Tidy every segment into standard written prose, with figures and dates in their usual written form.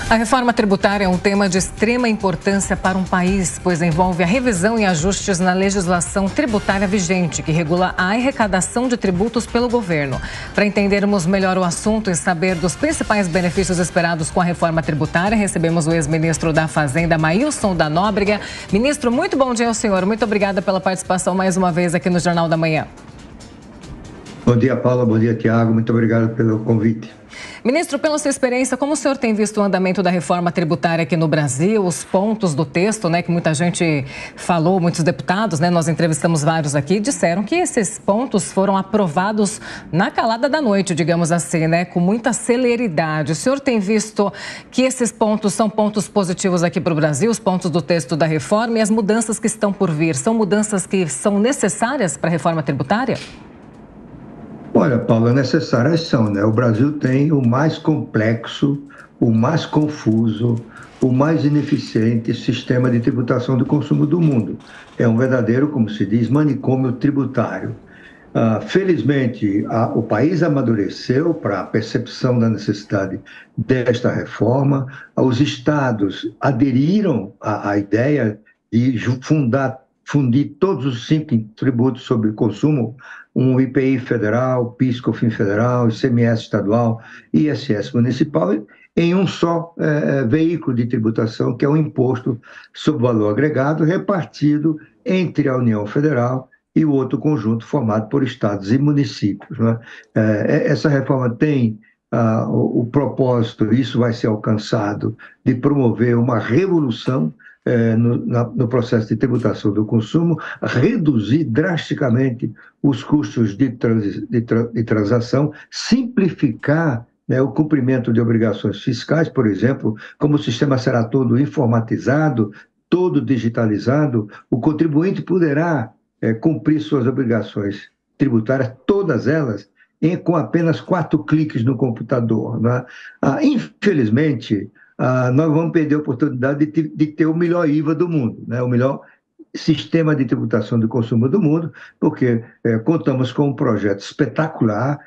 A reforma tributária é um tema de extrema importância para um país, pois envolve a revisão e ajustes na legislação tributária vigente, que regula a arrecadação de tributos pelo governo. Para entendermos melhor o assunto e saber dos principais benefícios esperados com a reforma tributária, recebemos o ex-ministro da Fazenda, Maílson da Nóbrega. Ministro, muito bom dia ao senhor. Muito obrigada pela participação mais uma vez aqui no Jornal da Manhã. Bom dia, Paula. Bom dia, Tiago. Muito obrigado pelo convite. Ministro, pela sua experiência, como o senhor tem visto o andamento da reforma tributária aqui no Brasil, os pontos do texto, que muita gente falou, muitos deputados, nós entrevistamos vários aqui, disseram que esses pontos foram aprovados na calada da noite, digamos assim, com muita celeridade. O senhor tem visto que esses pontos são pontos positivos aqui para o Brasil, os pontos do texto da reforma, e as mudanças que estão por vir, são mudanças que são necessárias para a reforma tributária? Olha, Paula, necessárias são, O Brasil tem o mais complexo, o mais confuso, o mais ineficiente sistema de tributação do consumo do mundo. É um verdadeiro, como se diz, manicômio tributário. Felizmente, o país amadureceu para a percepção da necessidade desta reforma. Os estados aderiram à ideia de fundir todos os 5 tributos sobre consumo, um IPI federal, PIS, COFINS federal, ICMS estadual e ISS municipal, em um só veículo de tributação, que é o Imposto sobre Valor Agregado, repartido entre a União Federal e o outro conjunto formado por estados e municípios. Essa reforma tem o propósito, isso vai ser alcançado, de promover uma revolução no processo de tributação do consumo, reduzir drasticamente os custos de transação, simplificar o cumprimento de obrigações fiscais, por exemplo, como o sistema será todo informatizado, todo digitalizado, o contribuinte poderá cumprir suas obrigações tributárias, todas elas, com apenas 4 cliques no computador. Infelizmente, nós vamos perder a oportunidade de ter o melhor IVA do mundo, o melhor sistema de tributação do consumo do mundo, porque contamos com um projeto espetacular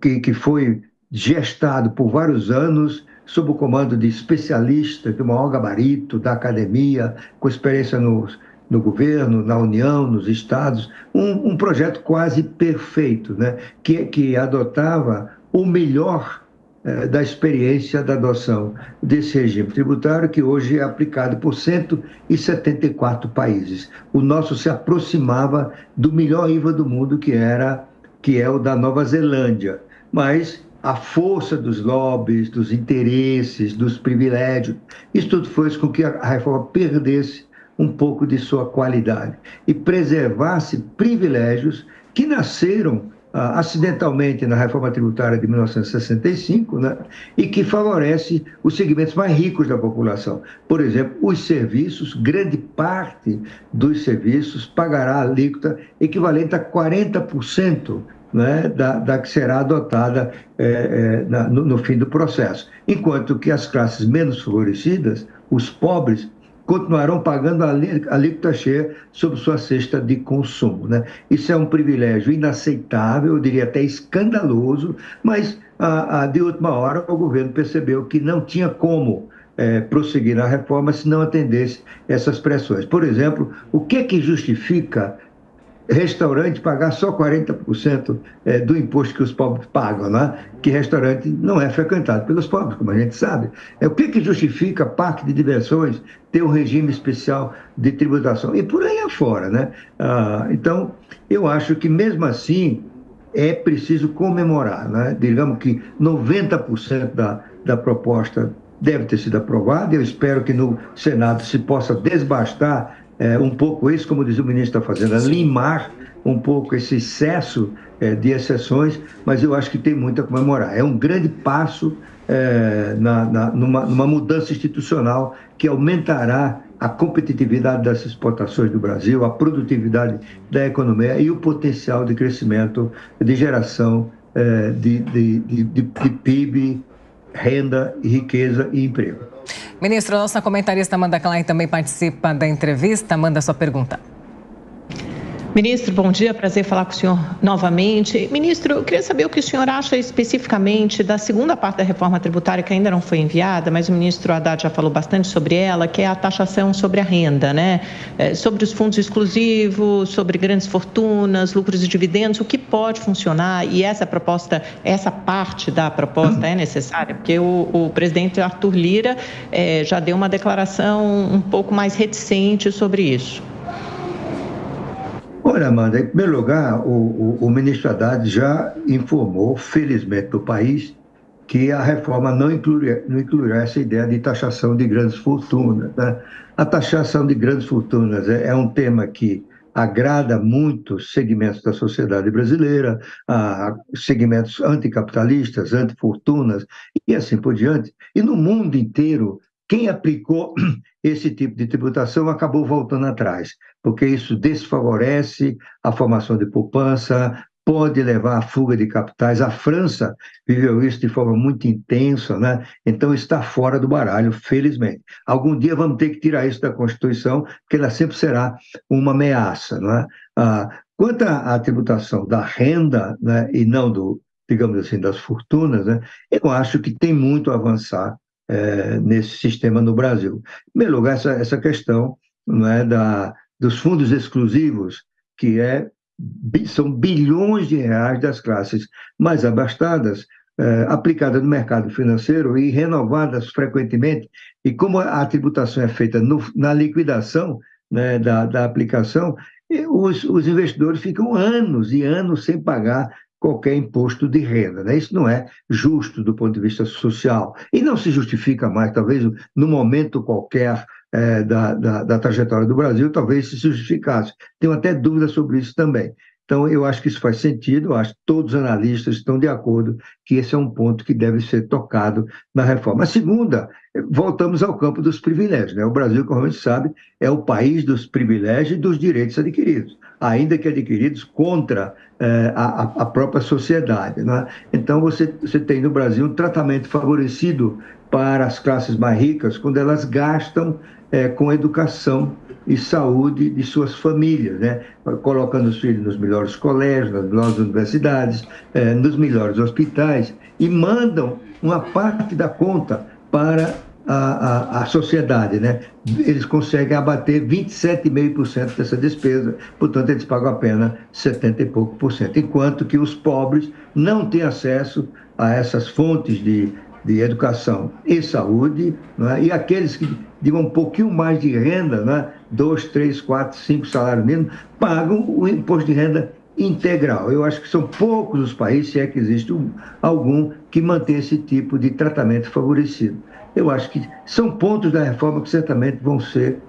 que foi gestado por vários anos sob o comando de especialistas do maior gabarito da academia, com experiência no governo, na União, nos estados, um projeto quase perfeito, que adotava o melhor da experiência da adoção desse regime tributário, que hoje é aplicado por 174 países. O nosso se aproximava do melhor IVA do mundo, que é o da Nova Zelândia. Mas a força dos lobbies, dos interesses, dos privilégios, isso tudo fez com que a reforma perdesse um pouco de sua qualidade e preservasse privilégios que nasceram acidentalmente na reforma tributária de 1965, e que favorece os segmentos mais ricos da população. Por exemplo, os serviços, grande parte dos serviços pagará alíquota equivalente a 40%, da que será adotada no fim do processo. Enquanto que as classes menos favorecidas, os pobres, continuarão pagando a alíquota cheia sobre sua cesta de consumo. Isso é um privilégio inaceitável, eu diria até escandaloso, mas de última hora o governo percebeu que não tinha como prosseguir na reforma se não atendesse essas pressões. Por exemplo, o que é que justifica restaurante pagar só 40% do imposto que os pobres pagam, que restaurante não é frequentado pelos pobres, como a gente sabe. O que justifica parque de diversões ter um regime especial de tributação? E por aí afora, Então, eu acho que mesmo assim é preciso comemorar, Digamos que 90% da proposta deve ter sido aprovada. Eu espero que no Senado se possa desbastar um pouco isso, como diz o ministro da Fazenda, limar um pouco esse excesso de exceções, mas eu acho que tem muito a comemorar. É um grande passo numa mudança institucional que aumentará a competitividade das exportações do Brasil, a produtividade da economia e o potencial de crescimento, de geração de PIB, renda, riqueza e emprego. Ministro, a nossa comentarista Amanda Klein também participa da entrevista. Manda sua pergunta. Ministro, bom dia, prazer falar com o senhor novamente. Ministro, eu queria saber o que o senhor acha especificamente da segunda parte da reforma tributária, que ainda não foi enviada, mas o ministro Haddad já falou bastante sobre ela, que é a taxação sobre a renda, né? Sobre os fundos exclusivos, sobre grandes fortunas, lucros e dividendos, o que pode funcionar, e essa parte da proposta é necessária, porque o presidente Arthur Lira já deu uma declaração um pouco mais reticente sobre isso. Olha, Amanda, em primeiro lugar, o ministro Haddad já informou, felizmente, do país, que a reforma não incluirá essa ideia de taxação de grandes fortunas, né? A taxação de grandes fortunas é um tema que agrada muitos segmentos da sociedade brasileira, segmentos anticapitalistas, antifortunas e assim por diante. E no mundo inteiro, quem aplicou esse tipo de tributação acabou voltando atrás, porque isso desfavorece a formação de poupança, pode levar à fuga de capitais. A França viveu isso de forma muito intensa, né? Então está fora do baralho, felizmente. Algum dia vamos ter que tirar isso da Constituição, porque ela sempre será uma ameaça, não é? Quanto à tributação da renda, né, e não digamos assim, das fortunas, né, eu acho que tem muito a avançar nesse sistema no Brasil. Em primeiro lugar, essa questão, não é, dos fundos exclusivos, que são bilhões de reais das classes mais abastadas, aplicadas no mercado financeiro e renovadas frequentemente. E como a tributação é feita na liquidação, né, da aplicação, os investidores ficam anos e anos sem pagar qualquer imposto de renda, né? Isso não é justo do ponto de vista social e não se justifica mais, talvez no momento qualquer da trajetória do Brasil, talvez se justificasse. Tenho até dúvidas sobre isso também. Então, eu acho que isso faz sentido, eu acho que todos os analistas estão de acordo que esse é um ponto que deve ser tocado na reforma. A segunda, voltamos ao campo dos privilégios, né? O Brasil, como a gente sabe, é o país dos privilégios e dos direitos adquiridos, ainda que adquiridos contra a própria sociedade, né? Então, você tem no Brasil um tratamento favorecido para as classes mais ricas quando elas gastam com educação e saúde de suas famílias, né? Colocando os filhos nos melhores colégios, nas melhores universidades, nos melhores hospitais, e mandam uma parte da conta para a sociedade, né? Eles conseguem abater 27,5% dessa despesa, portanto eles pagam apenas 70 e pouco por cento, enquanto que os pobres não têm acesso a essas fontes de educação e saúde, né? E aqueles que de um pouquinho mais de renda, né? 2, 3, 4, 5 salários mínimos, pagam o imposto de renda integral. Eu acho que são poucos os países, se é que existe algum, que mantém esse tipo de tratamento favorecido. Eu acho que são pontos da reforma que certamente vão ser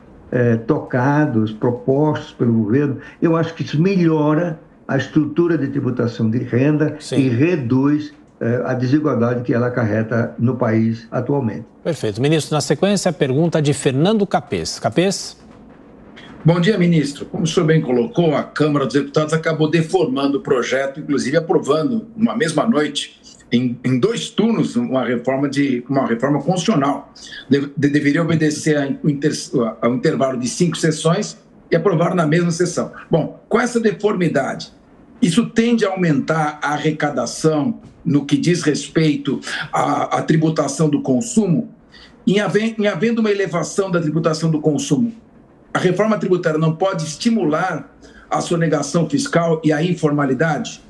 tocados, propostos pelo governo. Eu acho que isso melhora a estrutura de tributação de renda. Sim. E reduz a desigualdade que ela acarreta no país atualmente. Perfeito. Ministro, na sequência, a pergunta de Fernando Capês. Capês? Bom dia, ministro. Como o senhor bem colocou, a Câmara dos Deputados acabou deformando o projeto, inclusive aprovando, numa mesma noite, em 2 turnos, uma reforma constitucional. Deveria obedecer ao intervalo de 5 sessões e aprovar na mesma sessão. Bom, com essa deformidade, isso tende a aumentar a arrecadação no que diz respeito à tributação do consumo? Em havendo uma elevação da tributação do consumo, a reforma tributária não pode estimular a sonegação fiscal e a informalidade?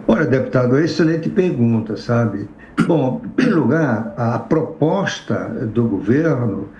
Olha, deputado, excelente pergunta, sabe? Bom, em primeiro lugar, a proposta do governo,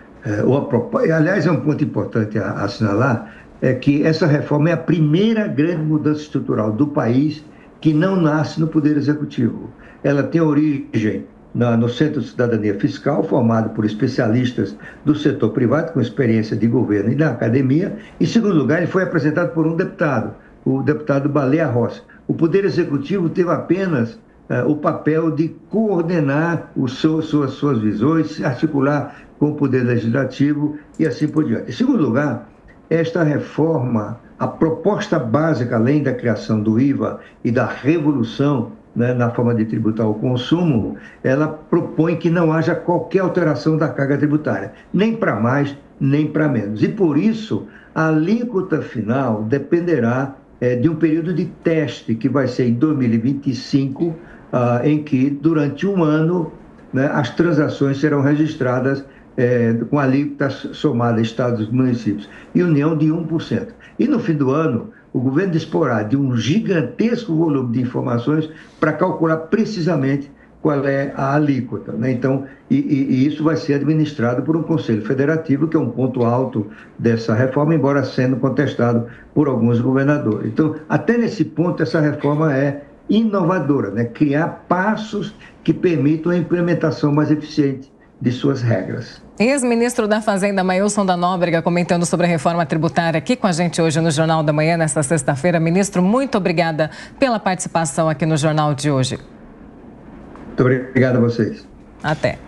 aliás, é um ponto importante a assinalar, é que essa reforma é a primeira grande mudança estrutural do país que não nasce no Poder Executivo. Ela tem origem no Centro de Cidadania Fiscal, formado por especialistas do setor privado, com experiência de governo e da academia. Em segundo lugar, ele foi apresentado por um deputado, o deputado Baleia Rossi. O Poder Executivo teve apenas o papel de coordenar suas visões, articular com o Poder Legislativo e assim por diante. Em segundo lugar, esta reforma, a proposta básica, além da criação do IVA e da revolução, né, na forma de tributar o consumo, ela propõe que não haja qualquer alteração da carga tributária, nem para mais, nem para menos. E por isso, a alíquota final dependerá de um período de teste que vai ser em 2025, em que durante um ano, né, as transações serão registradas com alíquota somada estados e municípios e União de 1%. E no fim do ano, o governo disporá de um gigantesco volume de informações para calcular precisamente qual é a alíquota, né? Então, isso vai ser administrado por um Conselho Federativo, que é um ponto alto dessa reforma, embora sendo contestado por alguns governadores. Então, até nesse ponto, essa reforma é inovadora, né? Criar passos que permitam a implementação mais eficiente de suas regras. Ex-ministro da Fazenda, Mailson da Nóbrega, comentando sobre a reforma tributária aqui com a gente hoje no Jornal da Manhã, nesta sexta-feira. Ministro, muito obrigada pela participação aqui no Jornal de hoje. Muito obrigado a vocês. Até.